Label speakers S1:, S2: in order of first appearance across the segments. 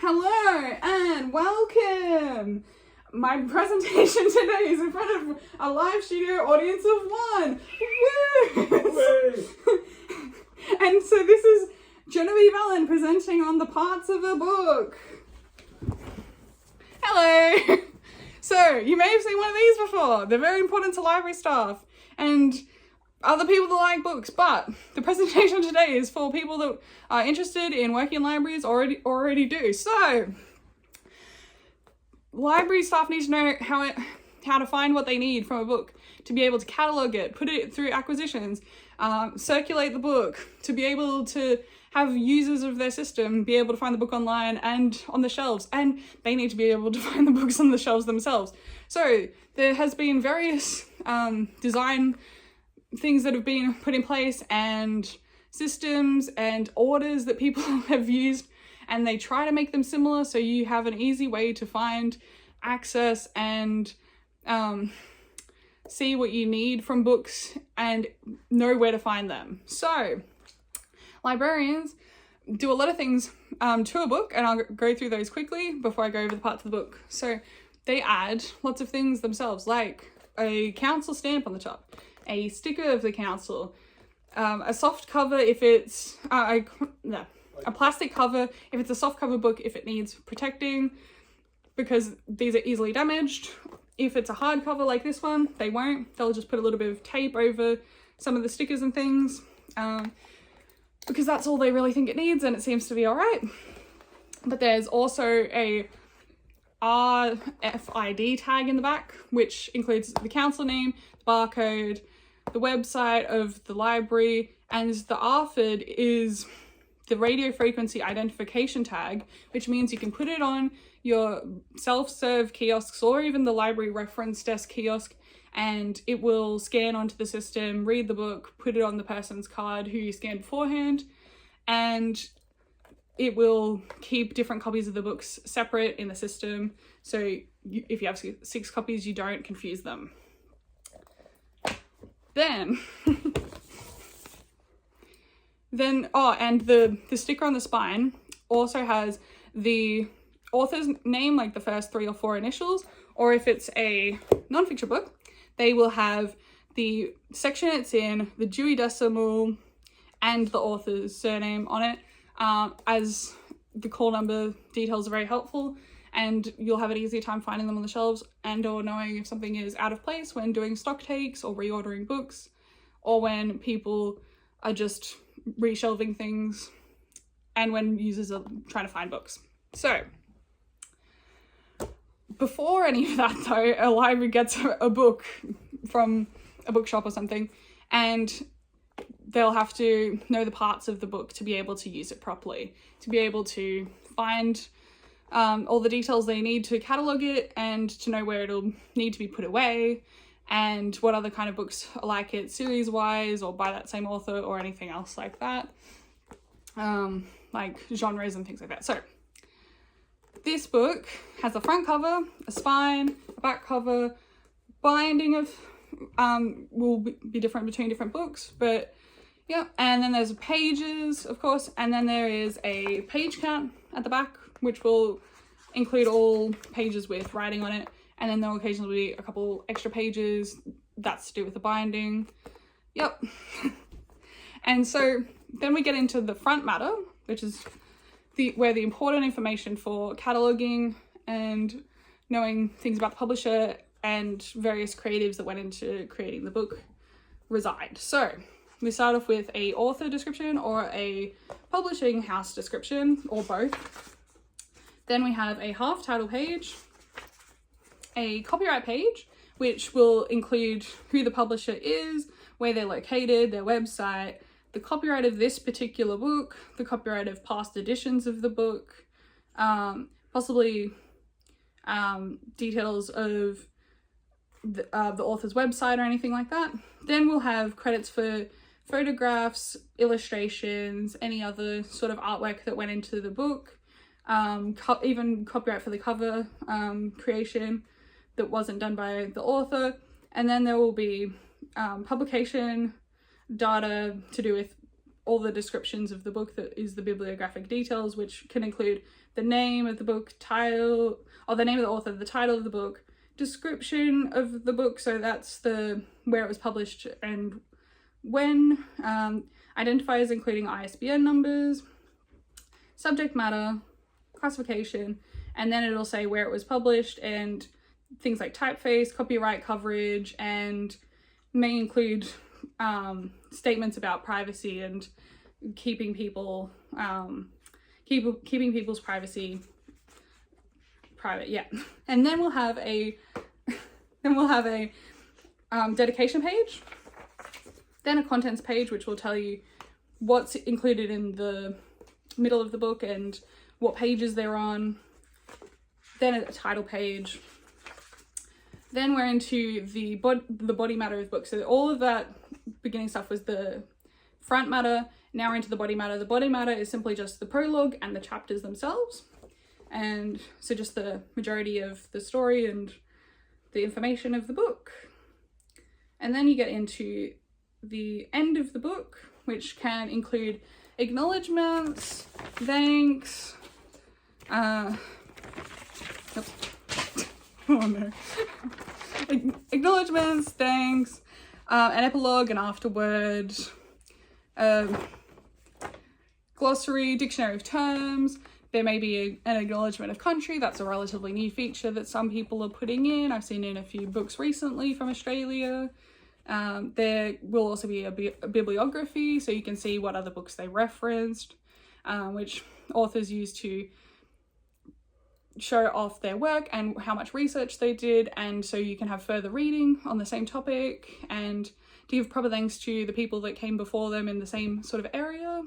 S1: Hello and welcome! My presentation today is in front of a live studio audience of 1. Woo! And so this is Genevieve Allen presenting on the parts of a book. Hello! So, you may have seen one of these before. They're very important to library staff and other people that like books, but the presentation today is for people that are interested in working in libraries already do. So, library staff need to know how to find what they need from a book, to be able to catalogue it, put it through acquisitions, circulate the book, to be able to have users of their system be able to find the book online and on the shelves, and they need to be able to find the books on the shelves themselves. So there has been various design things that have been put in place and systems and orders that people have used, and they try to make them similar so you have an easy way to find, access, and see what you need from books and know where to find them. So librarians do a lot of things to a book, and I'll go through those quickly before I go over the parts of the book. So they add lots of things themselves, like a council stamp on the top, a sticker of the council, a soft cover if it's a plastic cover if it's a soft cover book if it needs protecting because these are easily damaged. If it's a hard cover like this one, they won't. They'll just put a little bit of tape over some of the stickers and things because that's all they really think it needs, and it seems to be all right. But there's also a RFID tag in the back, which includes the council name, the barcode, the website of the library, and the RFID is the radio frequency identification tag, which means you can put it on your self-serve kiosks or even the library reference desk kiosk, and it will scan onto the system, read the book, put it on the person's card who you scanned beforehand, and it will keep different copies of the books separate in the system, so if you have 6 copies, you don't confuse them. Then and the sticker on the spine also has the author's name, like the first 3 or 4 initials, or if it's a non-fiction book, they will have the section it's in, the Dewey Decimal, and the author's surname on it, as the call number details are very helpful, and you'll have an easier time finding them on the shelves and or knowing if something is out of place when doing stock takes or reordering books, or when people are just reshelving things, and when users are trying to find books. So before any of that though, a library gets a book from a bookshop or something, and they'll have to know the parts of the book to be able to use it properly, to be able to find all the details they need to catalogue it, and to know where it'll need to be put away, and what other kind of books are like it series-wise or by that same author or anything else like that, like genres and things like that. So this book has a front cover, a spine, a back cover, binding of will be different between different books, but yeah, and then there's pages, of course, and then there is a page count at the back, which will include all pages with writing on it, and then there will occasionally be a couple extra pages that's to do with the binding. Yep. And so then we get into the front matter, which is where the important information for cataloguing and knowing things about the publisher and various creatives that went into creating the book reside. So we start off with a author description or a publishing house description, or both. Then we have a half title page, a copyright page, which will include who the publisher is, where they're located, their website, the copyright of this particular book, the copyright of past editions of the book, possibly details of the author's website or anything like that. Then we'll have credits for photographs, illustrations, any other sort of artwork that went into the book, even copyright for the cover creation that wasn't done by the author. And then there will be publication data to do with all the descriptions of the book that is the bibliographic details, which can include the name of the book, title, or the name of the author, the title of the book, description of the book, so that's the where it was published and when, identifiers including ISBN numbers, subject matter, classification, and then it'll say where it was published and things like typeface, copyright coverage, and may include statements about privacy and keeping people keeping people's privacy private. Yeah. And then we'll have a dedication page, then a contents page, which will tell you what's included in the middle of the book and what pages they're on, then a title page. Then we're into the body matter of the book. So all of that beginning stuff was the front matter. Now we're into the body matter. The body matter is simply just the prologue and the chapters themselves. And so just the majority of the story and the information of the book. And then you get into the end of the book, which can include acknowledgements, thanks, oh no, acknowledgements, thanks, an epilogue, an afterword, glossary, dictionary of terms. There may be an acknowledgement of country. That's a relatively new feature that some people are putting in. I've seen in a few books recently from Australia. There will also be a bibliography, so you can see what other books they referenced, which authors use to show off their work and how much research they did, and so you can have further reading on the same topic and to give proper thanks to the people that came before them in the same sort of area.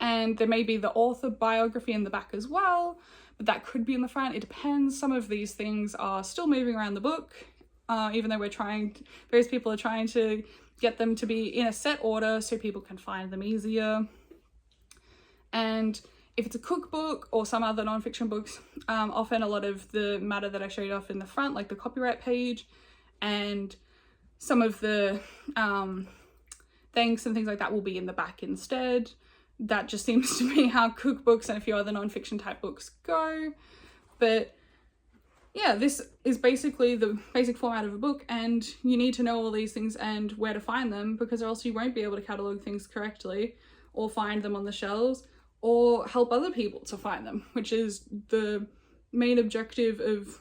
S1: And there may be the author biography in the back as well, but that could be in the front. It depends. Some of these things are still moving around the book, even though various people are trying to get them to be in a set order so people can find them easier. And if it's a cookbook or some other non-fiction books, often a lot of the matter that I showed off in the front, like the copyright page and some of the thanks and things like that, will be in the back instead. That just seems to be how cookbooks and a few other non-fiction type books go. But yeah, this is basically the basic format of a book, and you need to know all these things and where to find them, because or else you won't be able to catalogue things correctly or find them on the shelves or help other people to find them, which is the main objective of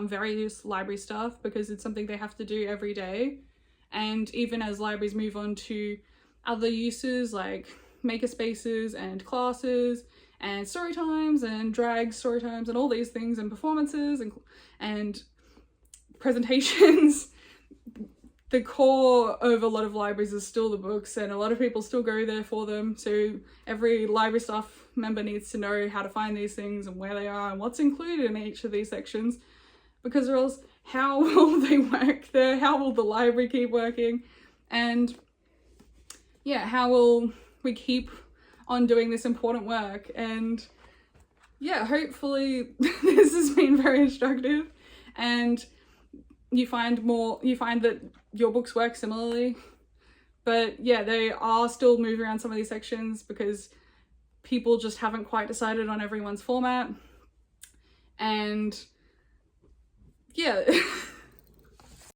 S1: various library staff, because it's something they have to do every day. And even as libraries move on to other uses like makerspaces and classes and story times and drag story times and all these things and performances and presentations, the core of a lot of libraries is still the books, and a lot of people still go there for them. So every library staff member needs to know how to find these things and where they are and what's included in each of these sections, because or else how will they work there? How will the library keep working? And yeah, how will we keep on doing this important work? And yeah, hopefully this has been very instructive and you find that your books work similarly. But yeah, they are still moving around some of these sections because people just haven't quite decided on everyone's format. And yeah